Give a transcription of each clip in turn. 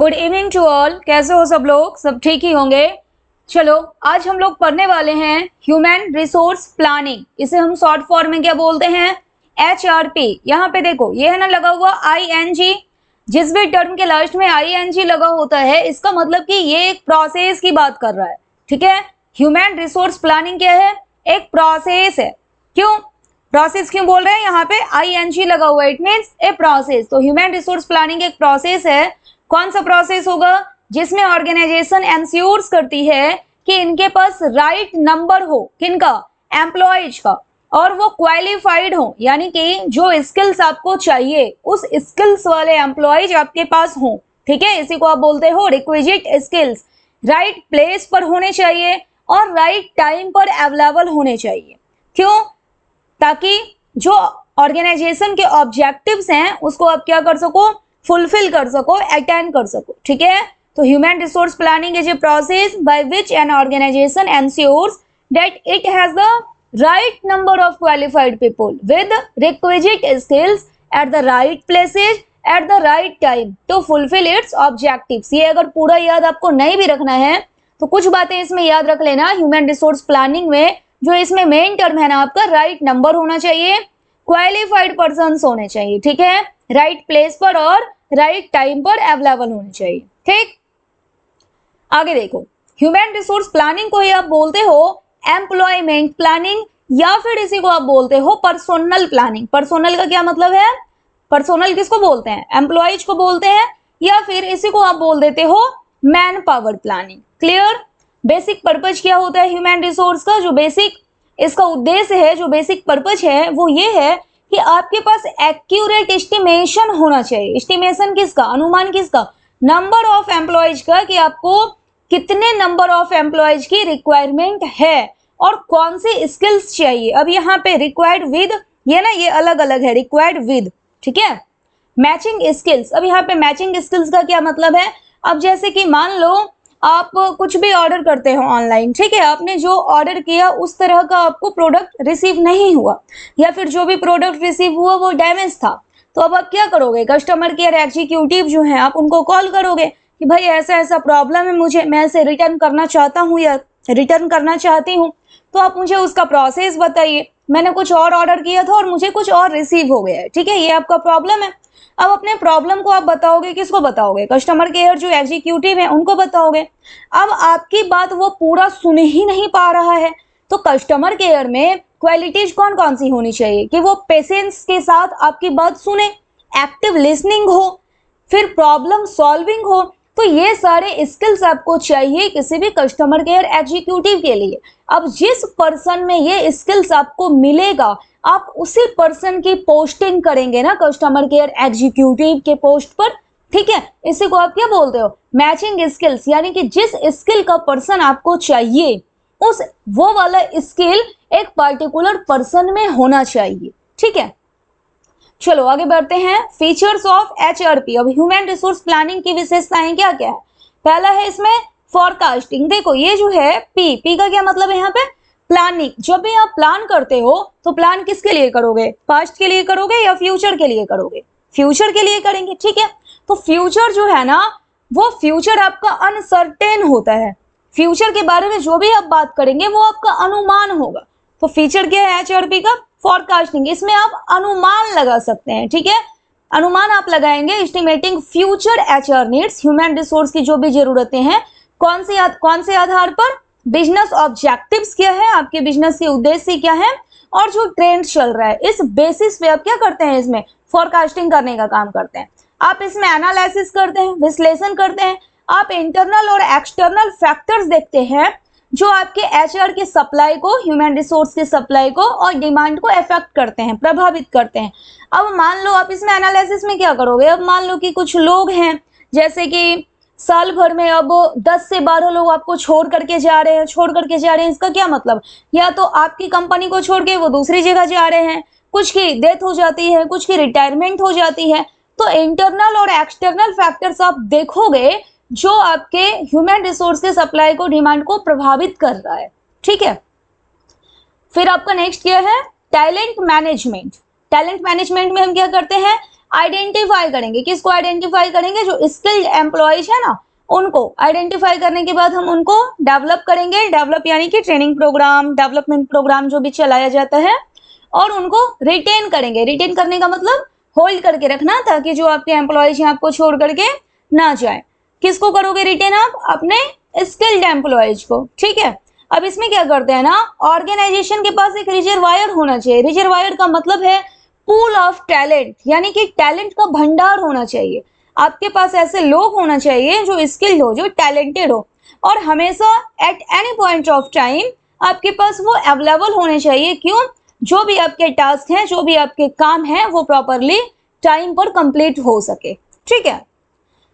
Good evening to all. कैसे हो सब लोग? सब ठीक ही होंगे। चलो आज हम लोग पढ़ने वाले हैं ह्यूमन रिसोर्स प्लानिंग। इसे हम शॉर्ट फॉर्म में क्या बोलते हैं? HRP। यहाँ पे देखो ये है ना लगा हुआ ING। जिस भी टर्म के लास्ट में ING लगा होता है इसका मतलब कि ये एक प्रोसेस की बात कर रहा है। ठीक है, ह्यूमन रिसोर्स प्लानिंग क्या है? एक प्रोसेस है। क्यों प्रोसेस क्यों बोल रहे हैं? यहाँ पे ING लगा हुआ है, इट मीन्स ए प्रोसेस। तो ह्यूमन रिसोर्स प्लानिंग एक प्रोसेस है। कौन सा प्रोसेस होगा? जिसमें ऑर्गेनाइजेशन एंश्योर्स करती है कि इनके पास राइट नंबर हो, किनका? एम्प्लॉयज का, और वो क्वालिफाइड हो, यानी कि जो स्किल्स आपको चाहिए उस स्किल्स वाले एम्प्लॉयज आपके पास हो। ठीक है, इसी को आप बोलते हो रिक्विजिट स्किल्स। राइट प्लेस पर होने चाहिए और राइट टाइम पर अवेलेबल होने चाहिए। क्यों? ताकि जो ऑर्गेनाइजेशन के ऑब्जेक्टिव्स हैं उसको आप क्या कर सको? फुलफिल कर सको, अटेंड कर सको। ठीक है, तो human resource planning is a process by which an organisation ensures that it has the right number of qualified people with requisite skills at the right places at the right time to fulfil its objectives. ये अगर पूरा याद आपको नहीं भी रखना है तो कुछ बातें इसमें याद रख लेना। ह्यूमन रिसोर्स प्लानिंग में जो इसमें मेन टर्म है ना आपका, राइट नंबर होना चाहिए, क्वालिफाइड पर्सन्स होने चाहिए। ठीक है, राइट प्लेस पर और राइट टाइम पर अवेलेबल होने चाहिए। ठीक, आगे देखो, ह्यूमन रिसोर्स प्लानिंग को ही आप बोलते हो एम्प्लॉयमेंट प्लानिंग, या फिर इसी को आप बोलते हो पर्सोनल प्लानिंग। पर्सोनल का क्या मतलब है? पर्सोनल किसको बोलते हैं? एम्प्लॉयज को बोलते हैं, या फिर इसी को आप बोल देते हो man power planning. Clear? Basic purpose क्या होता है ह्यूमन रिसोर्स का? जो बेसिक इसका उद्देश्य है, जो बेसिक पर्पज है वो ये है कि आपके पास एक्यूरेट एस्टिमेशन होना चाहिए। एस्टिमेशन किसका? अनुमान किसका? नंबर ऑफ एम्प्लॉयज का, कि आपको कितने नंबर ऑफ एम्प्लॉयज की रिक्वायरमेंट है और कौन सी स्किल्स चाहिए। अब यहाँ पे रिक्वायर्ड विद, ये ना ये अलग अलग है, रिक्वायर्ड विद। ठीक है, मैचिंग स्किल्स। अब यहाँ पे मैचिंग स्किल्स का क्या मतलब है? अब जैसे कि मान लो आप कुछ भी ऑर्डर करते हो ऑनलाइन, ठीक है, आपने जो ऑर्डर किया उस तरह का आपको प्रोडक्ट रिसीव नहीं हुआ, या फिर जो भी प्रोडक्ट रिसीव हुआ वो डैमेज था, तो अब आप क्या करोगे? कस्टमर केयर एग्जीक्यूटिव जो है आप उनको कॉल करोगे कि भाई ऐसा ऐसा प्रॉब्लम है, मुझे मैं इसे रिटर्न करना चाहता हूँ या रिटर्न करना चाहती हूँ, तो आप मुझे उसका प्रोसेस बताइए। मैंने कुछ और ऑर्डर किया था और मुझे कुछ और रिसीव हो गया है। ठीक है, ये आपका प्रॉब्लम है। अब अपने प्रॉब्लम को आप बताओगे, किसको बताओगे? कस्टमर केयर जो एग्जीक्यूटिव है उनको बताओगे। अब आपकी बात वो पूरा सुन ही नहीं पा रहा है, तो कस्टमर केयर में क्वालिटीज कौन कौन सी होनी चाहिए? कि वो पेशेंस के साथ आपकी बात सुने, एक्टिव लिसनिंग हो, फिर प्रॉब्लम सॉल्विंग हो। तो ये सारे स्किल्स आपको चाहिए किसी भी कस्टमर केयर एग्जीक्यूटिव के लिए। अब जिस पर्सन में ये स्किल्स आपको मिलेगा आप उसी पर्सन की पोस्टिंग करेंगे ना कस्टमर केयर एग्जीक्यूटिव के पोस्ट पर। ठीक है, इसी को आप क्या बोलते हो? मैचिंग स्किल्स, यानी कि जिस स्किल का पर्सन आपको चाहिए उस वो वाला स्किल एक पर्टिकुलर पर्सन में होना चाहिए। ठीक है, चलो आगे बढ़ते हैं। Features of HRP। अब ह्यूमन रिसोर्स प्लानिंग की विशेषताएं क्या क्या है? पहला है इसमें फोरकास्टिंग। देखो ये जो है पी का क्या मतलब है यहाँ पे? प्लानिंग। जब भी आप प्लान करते हो तो प्लान किसके लिए करोगे? पास्ट के लिए करोगे या फ्यूचर के लिए करोगे? फ्यूचर के लिए करेंगे। ठीक है, तो फ्यूचर जो है ना वो फ्यूचर आपका अनसर्टेन होता है। फ्यूचर के बारे में जो भी आप बात करेंगे वो आपका अनुमान होगा। तो फीचर क्या है HRP का? फोरकास्टिंग। इसमें आप अनुमान लगा सकते हैं। ठीक है, अनुमान आप लगाएंगे। Estimating future HR needs. Human resource की जो भी जरूरतें हैं कौन से आधार पर? बिजनेस ऑब्जेक्टिव्स क्या है, आपके बिजनेस के उद्देश्य क्या है, और जो ट्रेंड चल रहा है, इस बेसिस पे आप क्या करते हैं? इसमें फोरकास्टिंग करने का काम करते हैं। आप इसमें एनालिसिस करते हैं, विश्लेषण करते हैं। आप इंटरनल और एक्सटर्नल फैक्टर्स देखते हैं जो आपके HR के सप्लाई को, ह्यूमन रिसोर्स के सप्लाई को और डिमांड को अफेक्ट करते हैं, प्रभावित करते हैं। अब मान लो आप इसमें एनालिसिस में क्या करोगे? अब मान लो कि कुछ लोग हैं, जैसे कि साल भर में अब 10 से 12 लोग आपको छोड़ करके जा रहे हैं। इसका क्या मतलब? या तो आपकी कंपनी को छोड़ के वो दूसरी जगह जा रहे हैं, कुछ की डेथ हो जाती है, कुछ की रिटायरमेंट हो जाती है। तो इंटरनल और एक्सटर्नल फैक्टर्स आप देखोगे जो आपके ह्यूमन रिसोर्स के सप्लाई को, डिमांड को प्रभावित कर रहा है। ठीक है, फिर आपका नेक्स्ट क्या है? Talent management. टैलेंट मैनेजमेंट में हम क्या करते हैं? आइडेंटिफाई करेंगे। किसको आइडेंटिफाई करेंगे? जो स्किल्ड एम्प्लॉयज है ना, उनको आइडेंटिफाई करने के बाद हम उनको डेवलप करेंगे। डेवलप यानी कि ट्रेनिंग प्रोग्राम, डेवलपमेंट प्रोग्राम जो भी चलाया जाता है, और उनको रिटेन करेंगे। रिटेन करने का मतलब होल्ड करके रखना, ताकि जो आपके एम्प्लॉयज हैं आपको छोड़ करके ना जाए। किसको करोगे रिटेन आप? अपने स्किल्ड एम्प्लॉयज को, ठीक है। अब इसमें क्या करते हैं ना, ऑर्गेनाइजेशन के पास एक रिजर्वायर होना चाहिए। रिजर्वायर का मतलब है पूल ऑफ टैलेंट, यानी कि टैलेंट का भंडार होना चाहिए। आपके पास ऐसे लोग होना चाहिए जो स्किल्ड हो, जो टैलेंटेड हो, और हमेशा at any point of time आपके पास वो अवेलेबल होने चाहिए। क्यों? जो भी आपके टास्क हैं, जो भी आपके काम हैं, वो प्रॉपरली टाइम पर कंप्लीट हो सके, ठीक है।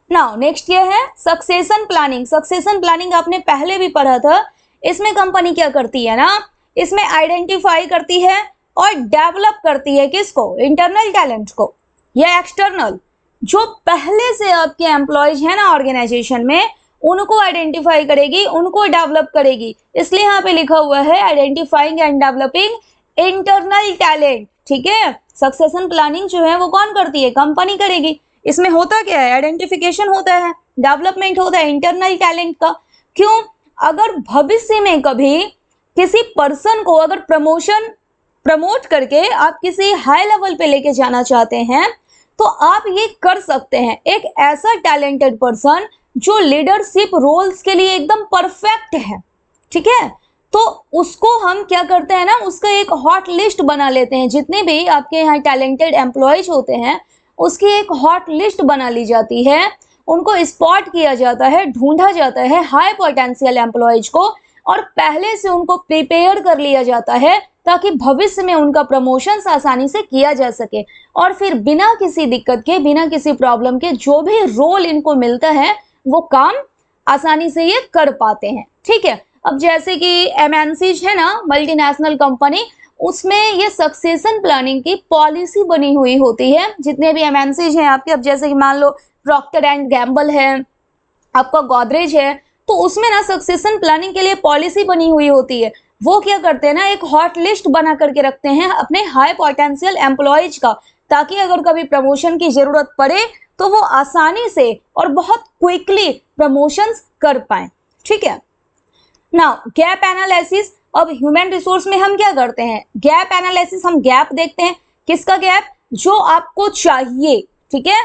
नाउ नेक्स्ट ये है सक्सेशन प्लानिंग। सक्सेशन प्लानिंग आपने पहले भी पढ़ा था। इसमें कंपनी क्या करती है ना, इसमें आइडेंटिफाई करती है और डेवलप करती है। किसको? इंटरनल टैलेंट को या एक्सटर्नल? जो पहले से आपके एम्प्लॉयज है ना ऑर्गेनाइजेशन में, उनको आइडेंटिफाई करेगी, उनको डेवलप करेगी। इसलिए यहाँ पे लिखा हुआ है identifying and developing internal talent, ठीक है। सक्सेशन प्लानिंग जो है वो कौन करती है? कंपनी करेगी। इसमें होता क्या है? आइडेंटिफिकेशन होता है, डेवलपमेंट होता है इंटरनल टैलेंट का। क्यों? अगर भविष्य में कभी किसी पर्सन को अगर प्रमोट करके आप किसी हाई लेवल पे लेके जाना चाहते हैं, तो आप ये कर सकते हैं। एक ऐसा टैलेंटेड पर्सन जो लीडरशिप रोल्स के लिए एकदम परफेक्ट है, ठीक है, तो उसको हम क्या करते हैं ना, उसका एक हॉट लिस्ट बना लेते हैं। जितने भी आपके यहाँ टैलेंटेड एम्प्लॉयज होते हैं, उसकी एक हॉट लिस्ट बना ली जाती है, उनको स्पॉट किया जाता है, ढूंढा जाता है हाई पोटेंशियल एम्प्लॉयज को, और पहले से उनको प्रिपेयर कर लिया जाता है ताकि भविष्य में उनका प्रमोशन आसानी से किया जा सके। और फिर बिना किसी दिक्कत के, बिना किसी प्रॉब्लम के, जो भी रोल इनको मिलता है वो काम आसानी से ये कर पाते हैं, ठीक है। अब जैसे कि एमएनसीज है ना, मल्टीनेशनल कंपनी, उसमें ये सक्सेशन प्लानिंग की पॉलिसी बनी हुई होती है। जितने भी एमएनसीज हैं आपके, अब जैसे कि मान लो प्रॉक्टर एंड गैम्बल है, आपका गोदरेज है, तो उसमें ना सक्सेशन प्लानिंग के लिए पॉलिसी बनी हुई होती है। वो क्या करते हैं ना, एक हॉट लिस्ट बना करके रखते हैं अपने हाई पोटेंशियल एम्प्लॉयज का, ताकि अगर कभी प्रमोशन की जरूरत पड़े तो वो आसानी से और बहुत क्विकली प्रमोशंस कर पाए, ठीक है। Now gap analysis. अब ह्यूमन रिसोर्स में हम क्या करते हैं? गैप एनालिसिस, हम गैप देखते हैं। किसका गैप? जो आपको चाहिए, ठीक है,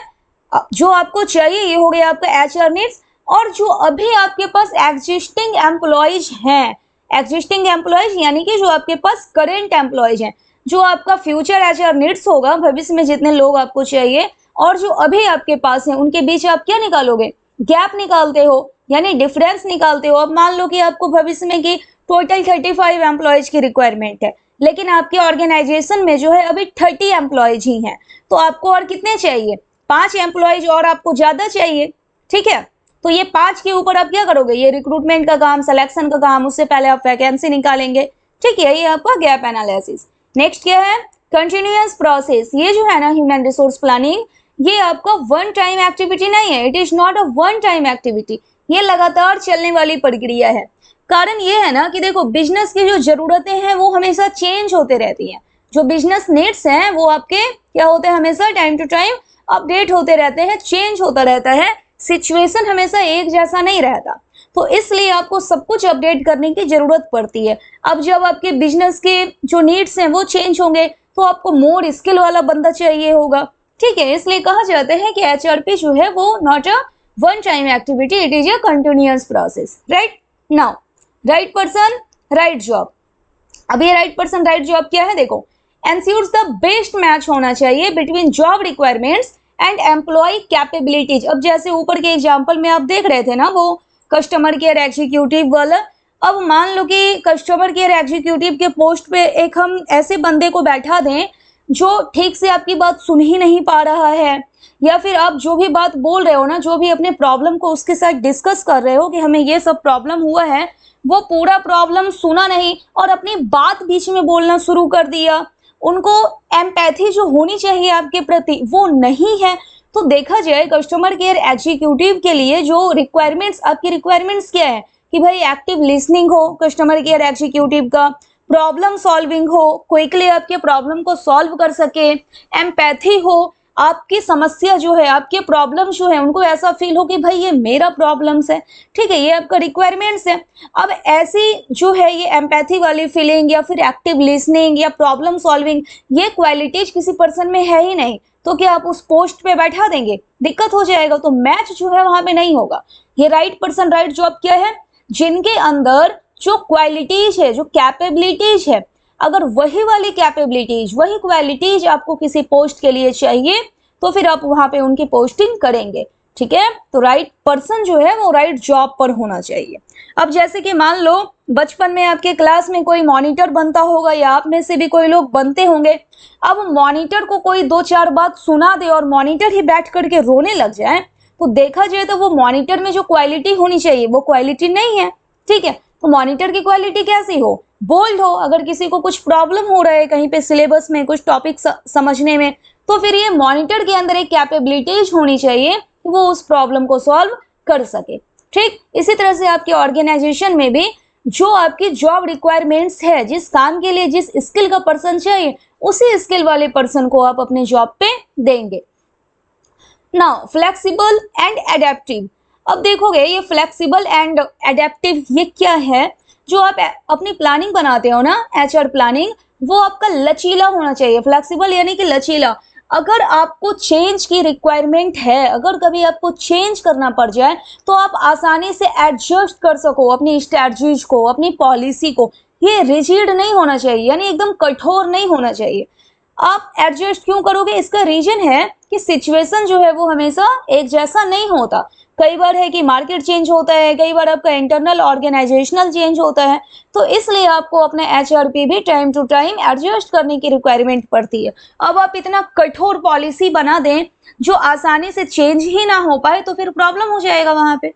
जो आपको चाहिए, ये हो गया आपका एचआर नीड्स। और जो अभी आपके पास एग्जिस्टिंग एम्प्लॉयज हैं, एग्जिस्टिंग एम्प्लॉयज यानी कि जो आपके पास करेंट एम्प्लॉयज हैं, जो आपका फ्यूचर एचआर नीड्स होगा, भविष्य में जितने लोग आपको चाहिए, और जो अभी आपके पास हैं, उनके बीच आप क्या निकालोगे? गैप निकालते हो, यानी डिफरेंस निकालते हो। अब मान लो कि आपको भविष्य में की टोटल 35 एम्प्लॉयज की रिक्वायरमेंट है, लेकिन आपके ऑर्गेनाइजेशन में जो है अभी 30 एम्प्लॉयज ही हैं, तो आपको और कितने चाहिए? 5 एम्प्लॉयज और आपको ज्यादा चाहिए, ठीक है। तो ये 5 के ऊपर आप क्या करोगे? ये रिक्रूटमेंट का काम, सिलेक्शन का काम, उससे पहले आप वैकेंसी निकालेंगे, ठीक है। ये आपका गैप एनालिसिस। नेक्स्ट क्या है? Continuous process. ये जो है ना ह्यूमन रिसोर्स प्लानिंग, ये आपका वन टाइम एक्टिविटी नहीं है। It is not a one time activity, ये लगातार चलने वाली प्रक्रिया है। कारण ये है ना कि देखो, बिजनेस की जो जरूरतें हैं वो हमेशा चेंज होते रहती हैं। जो बिजनेस नीड्स हैं वो आपके क्या होते हैं? हमेशा टाइम टू टाइम अपडेट होते रहते हैं, चेंज होता रहता है। सिचुएशन हमेशा एक जैसा नहीं रहता, तो इसलिए आपको सब कुछ अपडेट करने की जरूरत पड़ती है। अब जब आपके बिजनेस के जो नीड्स हैं वो चेंज होंगे, तो आपको मोर स्किल वाला बंदा चाहिए होगा, ठीक है। इसलिए कहा जाता है कि एचआरपी जो है वो not a one time activity, it is a continuous process, right. Now right person right job. अब ये राइट पर्सन राइट जॉब क्या है? देखो, एंश्योर्स द बेस्ट मैच होना चाहिए between job requirements and employ capabilities. अब जैसे ऊपर के एग्जांपल में आप देख रहे थे ना, वो कस्टमर केयर एग्जीक्यूटिव वाला। अब मान लो कि कस्टमर केयर एग्जीक्यूटिव के पोस्ट पे एक हम ऐसे बंदे को बैठा दें जो ठीक से आपकी बात सुन ही नहीं पा रहा है, या फिर आप जो भी बात बोल रहे हो ना, जो भी अपने प्रॉब्लम को उसके साथ डिस्कस कर रहे हो कि हमें ये सब प्रॉब्लम हुआ है, वो पूरा प्रॉब्लम सुना नहीं और अपनी बात बीच में बोलना शुरू कर दिया। उनको एम्पैथी जो होनी चाहिए आपके प्रति वो नहीं है। तो देखा जाए कस्टमर केयर एग्जीक्यूटिव के लिए जो रिक्वायरमेंट्स, आपकी रिक्वायरमेंट्स क्या है कि भाई एक्टिव लिसनिंग हो कस्टमर केयर एग्जीक्यूटिव का, प्रॉब्लम सॉल्विंग हो, क्विकली आपके प्रॉब्लम को सॉल्व कर सके, एम्पैथी हो, आपकी समस्या जो है, आपके प्रॉब्लम जो है, उनको ऐसा फील हो कि भाई ये मेरा प्रॉब्लम्स है, ठीक है, ये आपका रिक्वायरमेंट्स है। अब ऐसी जो है ये एम्पैथी वाली फीलिंग या फिर एक्टिव लिसनिंग या प्रॉब्लम सॉल्विंग, ये क्वालिटीज किसी पर्सन में है ही नहीं, तो क्या आप उस पोस्ट पे बैठा देंगे? दिक्कत हो जाएगा, तो मैच जो है वहां पे नहीं होगा। ये राइट पर्सन राइट जॉब क्या है? जिनके अंदर जो क्वालिटीज है, जो कैपेबिलिटीज है, अगर वही वाली कैपेबिलिटीज, वही क्वालिटीज आपको किसी पोस्ट के लिए चाहिए, तो फिर आप वहां पे उनकी पोस्टिंग करेंगे, ठीक है। तो राइट पर्सन जो है वो राइट जॉब पर होना चाहिए। अब जैसे कि मान लो बचपन में आपके क्लास में कोई मॉनिटर बनता होगा या आप में से भी कोई लोग बनते होंगे। अब मॉनिटर को कोई 2-4 बात सुना दे और मॉनिटर ही बैठ करके रोने लग जाए, तो देखा जाए तो वो मॉनिटर में जो क्वालिटी होनी चाहिए वो क्वालिटी नहीं है, ठीक है। तो मॉनिटर की क्वालिटी कैसी हो? बोल्ड हो। अगर किसी को कुछ प्रॉब्लम हो रहा है कहीं पे सिलेबस में कुछ टॉपिक समझने में, तो फिर ये मॉनिटर के अंदर एक कैपेबिलिटीज होनी चाहिए कि वो उस प्रॉब्लम को सॉल्व कर सके, ठीक। इसी तरह से आपके ऑर्गेनाइजेशन में भी जो आपकी जॉब रिक्वायरमेंट्स है, जिस काम के लिए जिस स्किल का पर्सन चाहिए, उसी स्किल वाले पर्सन को आप अपने जॉब पे देंगे। Now flexible and adaptive. अब देखोगे ये फ्लेक्सिबल एंड एडेप्टिव ये क्या है? जो आप अपनी प्लानिंग बनाते हो ना, एचआर प्लानिंग, वो आपका लचीला होना चाहिए। फ्लेक्सिबल यानी कि लचीला। अगर आपको चेंज की रिक्वायरमेंट है, अगर कभी आपको चेंज करना पड़ जाए, तो आप आसानी से एडजस्ट कर सको अपनी स्ट्रैटेजीज को, अपनी पॉलिसी को। ये रिजिड नहीं होना चाहिए, यानी एकदम कठोर नहीं होना चाहिए। आप एडजस्ट क्यों करोगे? इसका रीजन है कि सिचुएशन जो है वो हमेशा एक जैसा नहीं होता। कई बार है कि मार्केट चेंज होता है, कई बार आपका इंटरनल ऑर्गेनाइजेशनल चेंज होता है, तो इसलिए आपको अपने एचआरपी भी टाइम टू टाइम एडजस्ट करने की रिक्वायरमेंट पड़ती है। अब आप इतना कठोर पॉलिसी बना दें जो आसानी से चेंज ही ना हो पाए, तो फिर प्रॉब्लम हो जाएगा वहां पे।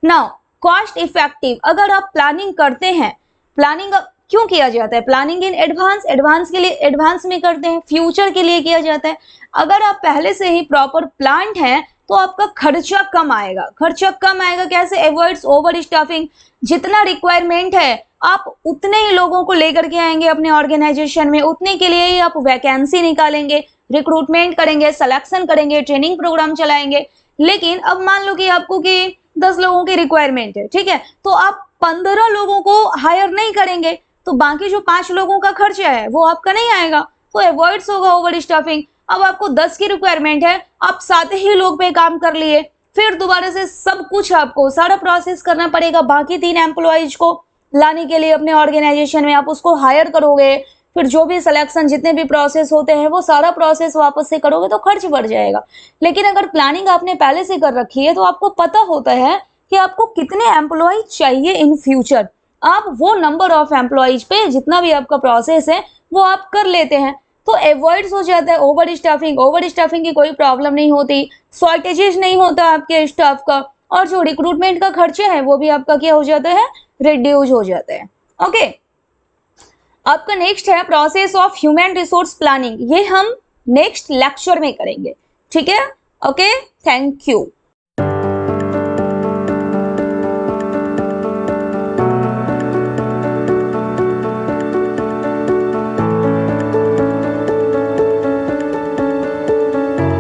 Now cost effective. अगर आप प्लानिंग करते हैं, प्लानिंग क्यों किया जाता है? प्लानिंग इन एडवांस, एडवांस के लिए एडवांस में करते हैं, फ्यूचर के लिए किया जाता है। अगर आप पहले से ही प्रॉपर प्लान्ड हैं तो आपका खर्चा कम आएगा। खर्चा कम आएगा कैसे? Avoids over staffing. जितना रिक्वायरमेंट है आप उतने ही लोगों को लेकर के आएंगे अपने ऑर्गेनाइजेशन में, उतने के लिए ही आप वैकेंसी निकालेंगे, रिक्रूटमेंट करेंगे, सिलेक्शन करेंगे, ट्रेनिंग प्रोग्राम चलाएंगे। लेकिन अब मान लो कि आपको कि 10 लोगों की रिक्वायरमेंट है, ठीक है, तो आप 15 लोगों को हायर नहीं करेंगे, तो बाकी जो 5 लोगों का खर्चा है वो आपका नहीं आएगा, तो अवॉइड्स होगा ओवर स्टाफिंग। अब आपको 10 की रिक्वायरमेंट है, आप 7 ही लोग पे काम कर लिए, फिर दोबारा से सब कुछ आपको सारा प्रोसेस करना पड़ेगा। बाकी 3 एम्प्लॉइज को लाने के लिए अपने ऑर्गेनाइजेशन में आप उसको हायर करोगे, फिर जो भी सिलेक्शन जितने भी प्रोसेस होते हैं वो सारा प्रोसेस वापस से करोगे, तो खर्च बढ़ जाएगा। लेकिन अगर प्लानिंग आपने पहले से कर रखी है तो आपको पता होता है कि आपको कितने एम्प्लॉय चाहिए इन फ्यूचर, आप वो नंबर ऑफ एम्प्लॉइज पे जितना भी आपका प्रोसेस है वो आप कर लेते हैं, तो अवॉइड्स हो जाता है ओवर स्टाफिंग। ओवर स्टाफिंग की कोई प्रॉब्लम नहीं होती, शॉर्टेजेस नहीं होता आपके स्टाफ का, और जो रिक्रूटमेंट का खर्चा है वो भी आपका क्या हो जाता है? रिड्यूस हो जाता है। ओके, आपका नेक्स्ट है process of human resource planning. ये हम नेक्स्ट लेक्चर में करेंगे, ठीक है। Okay, thank you.